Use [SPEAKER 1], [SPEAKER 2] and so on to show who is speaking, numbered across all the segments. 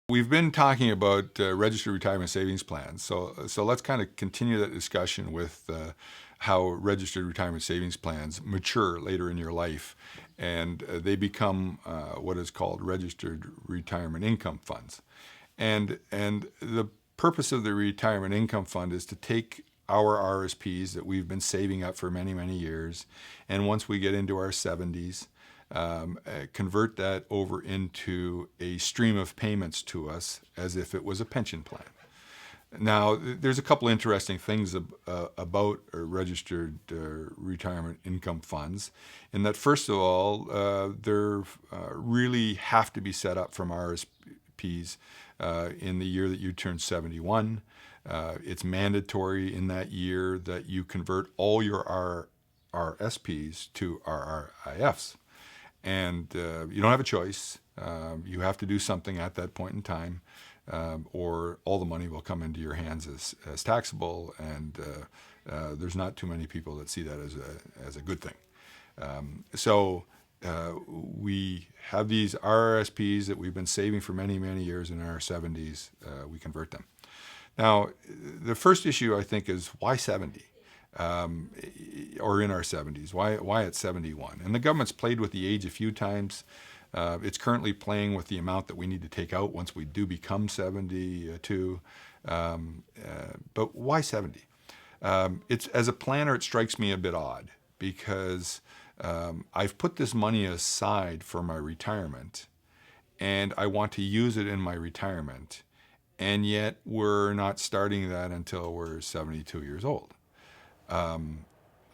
[SPEAKER 1] We've been talking about registered retirement savings plans, so let's kind of continue that discussion with how registered retirement savings plans mature later in your life, and they become what is called registered retirement income funds. And the purpose of the retirement income fund is to take our RSPs that we've been saving up for many, many years, and once we get into our 70s, convert that over into a stream of payments to us as if it was a pension plan. Now, there's a couple interesting things about registered retirement income funds, in that, first of all, they really have to be set up from RSPs in the year that you turn 71. It's mandatory in that year that you convert all your RRSPs to RRIFs. And you don't have a choice. You have to do something at that point in time, or all the money will come into your hands as taxable, and there's not too many people that see that as a good thing. So we have these RRSPs that we've been saving for many, many years. In our 70s, we convert them. Now, the first issue, I think, is why 70? Or in our 70s. Why at 71? And the government's played with the age a few times. It's currently playing with the amount that we need to take out once we do become 72. But why 70? As a planner, it strikes me a bit odd, because I've put this money aside for my retirement, and I want to use it in my retirement, and yet we're not starting that until we're 72 years old.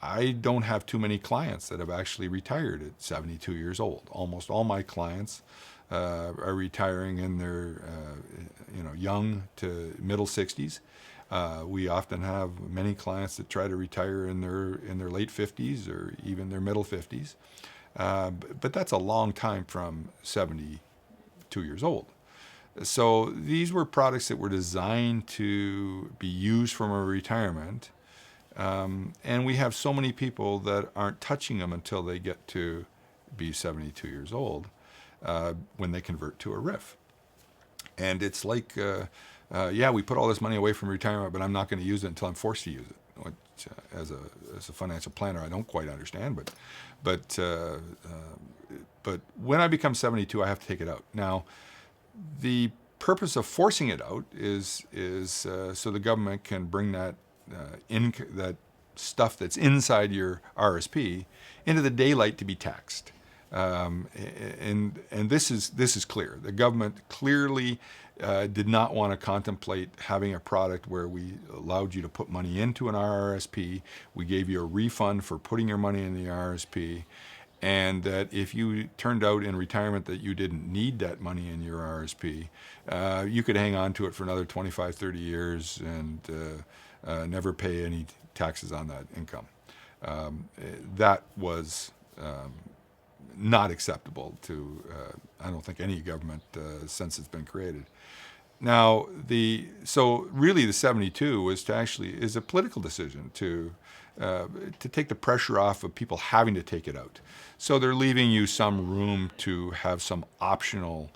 [SPEAKER 1] I don't have too many clients that have actually retired at 72 years old. Almost all my clients are retiring in their young to middle 60s. We often have many clients that try to retire in their late 50s or even their middle 50s. But that's a long time from 72 years old. So these were products that were designed to be used from a retirement. And we have so many people that aren't touching them until they get to be 72 years old, when they convert to a RRIF. And it's like, we put all this money away from retirement, but I'm not going to use it until I'm forced to use it. Which, as a financial planner, I don't quite understand. But when I become 72, I have to take it out. Now, the purpose of forcing it out is so the government can bring that that stuff that's inside your RSP into the daylight to be taxed, and this is clear. The government clearly did not want to contemplate having a product where we allowed you to put money into an RRSP. We gave you a refund for putting your money in the RSP, and that if you turned out in retirement that you didn't need that money in your RSP, you could hang on to it for another 25, 30 years and never pay any taxes on that income. That was not acceptable to, I don't think, any government since it's been created. Now, so really the 72 is a political decision to take the pressure off of people having to take it out. So they're leaving you some room to have some optional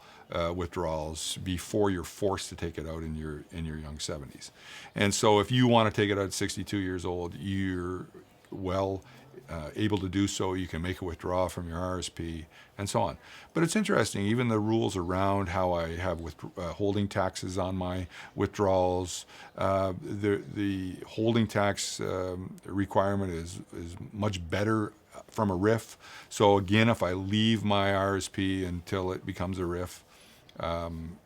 [SPEAKER 1] withdrawals before you're forced to take it out in your young 70s. And so if you want to take it out at 62 years old, you're able to do so. You can make a withdrawal from your RSP and so on. But it's interesting, even the rules around how I have holding taxes on my withdrawals, the holding tax requirement is much better from a RRIF. So again, if I leave my RSP until it becomes a RRIF, I'm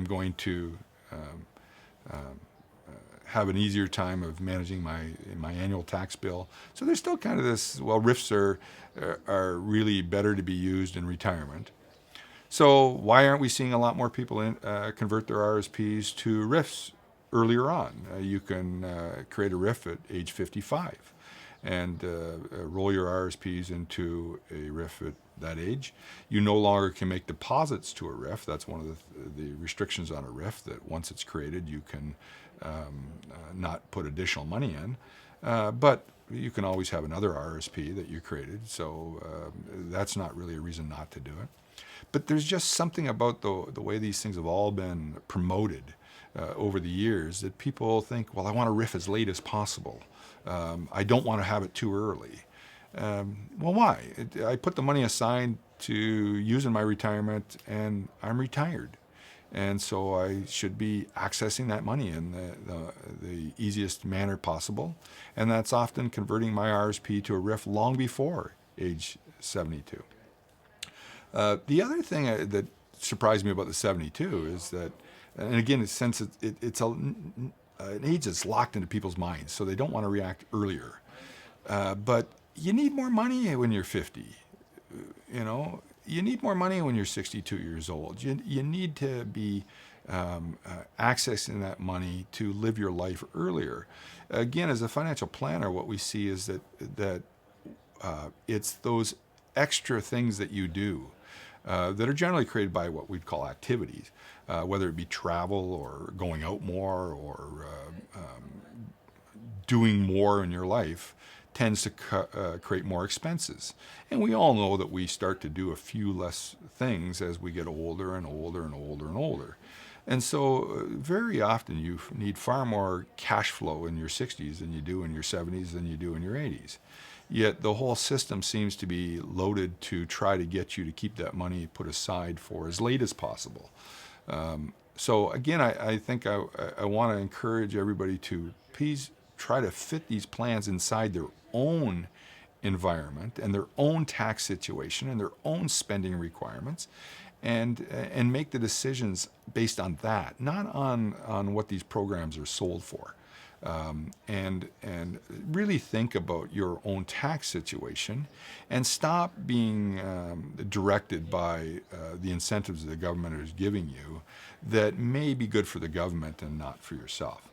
[SPEAKER 1] going to have an easier time of managing my annual tax bill. So there's still kind of this, RRIFs are really better to be used in retirement. So why aren't we seeing a lot more people convert their RSPs to RRIFs earlier on? You can create a RRIF at age 55 and roll your RSPs into a RRIF at that age. You no longer can make deposits to a RRIF. That's one of the restrictions on a RRIF, that once it's created, you can not put additional money in. But you can always have another RSP that you created, so that's not really a reason not to do it. But there's just something about the way these things have all been promoted over the years that people think, well, I want to RRIF as late as possible. I don't want to have it too early. Well, why? I put the money aside to use in my retirement, and I'm retired. And so I should be accessing that money in the easiest manner possible. And that's often converting my RSP to a RRIF long before age 72. The other thing that surprised me about the 72 is that, and again, since it's an age that's locked into people's minds, so they don't want to react earlier. But you need more money when you're 50. You need more money when you're 62 years old. You need to be accessing that money to live your life earlier. Again, as a financial planner, what we see is that it's those extra things that you do that are generally created by what we'd call activities, whether it be travel or going out more or doing more in your life, tends to create more expenses. And we all know that we start to do a few less things as we get older and older and older and older. And so very often you need far more cash flow in your 60s than you do in your 70s than you do in your 80s. Yet the whole system seems to be loaded to try to get you to keep that money put aside for as late as possible. So again, I think I want to encourage everybody to please try to fit these plans inside their own environment and their own tax situation and their own spending requirements, and make the decisions based on that, not on what these programs are sold for. And really think about your own tax situation and stop being directed by the incentives the government is giving you that may be good for the government and not for yourself.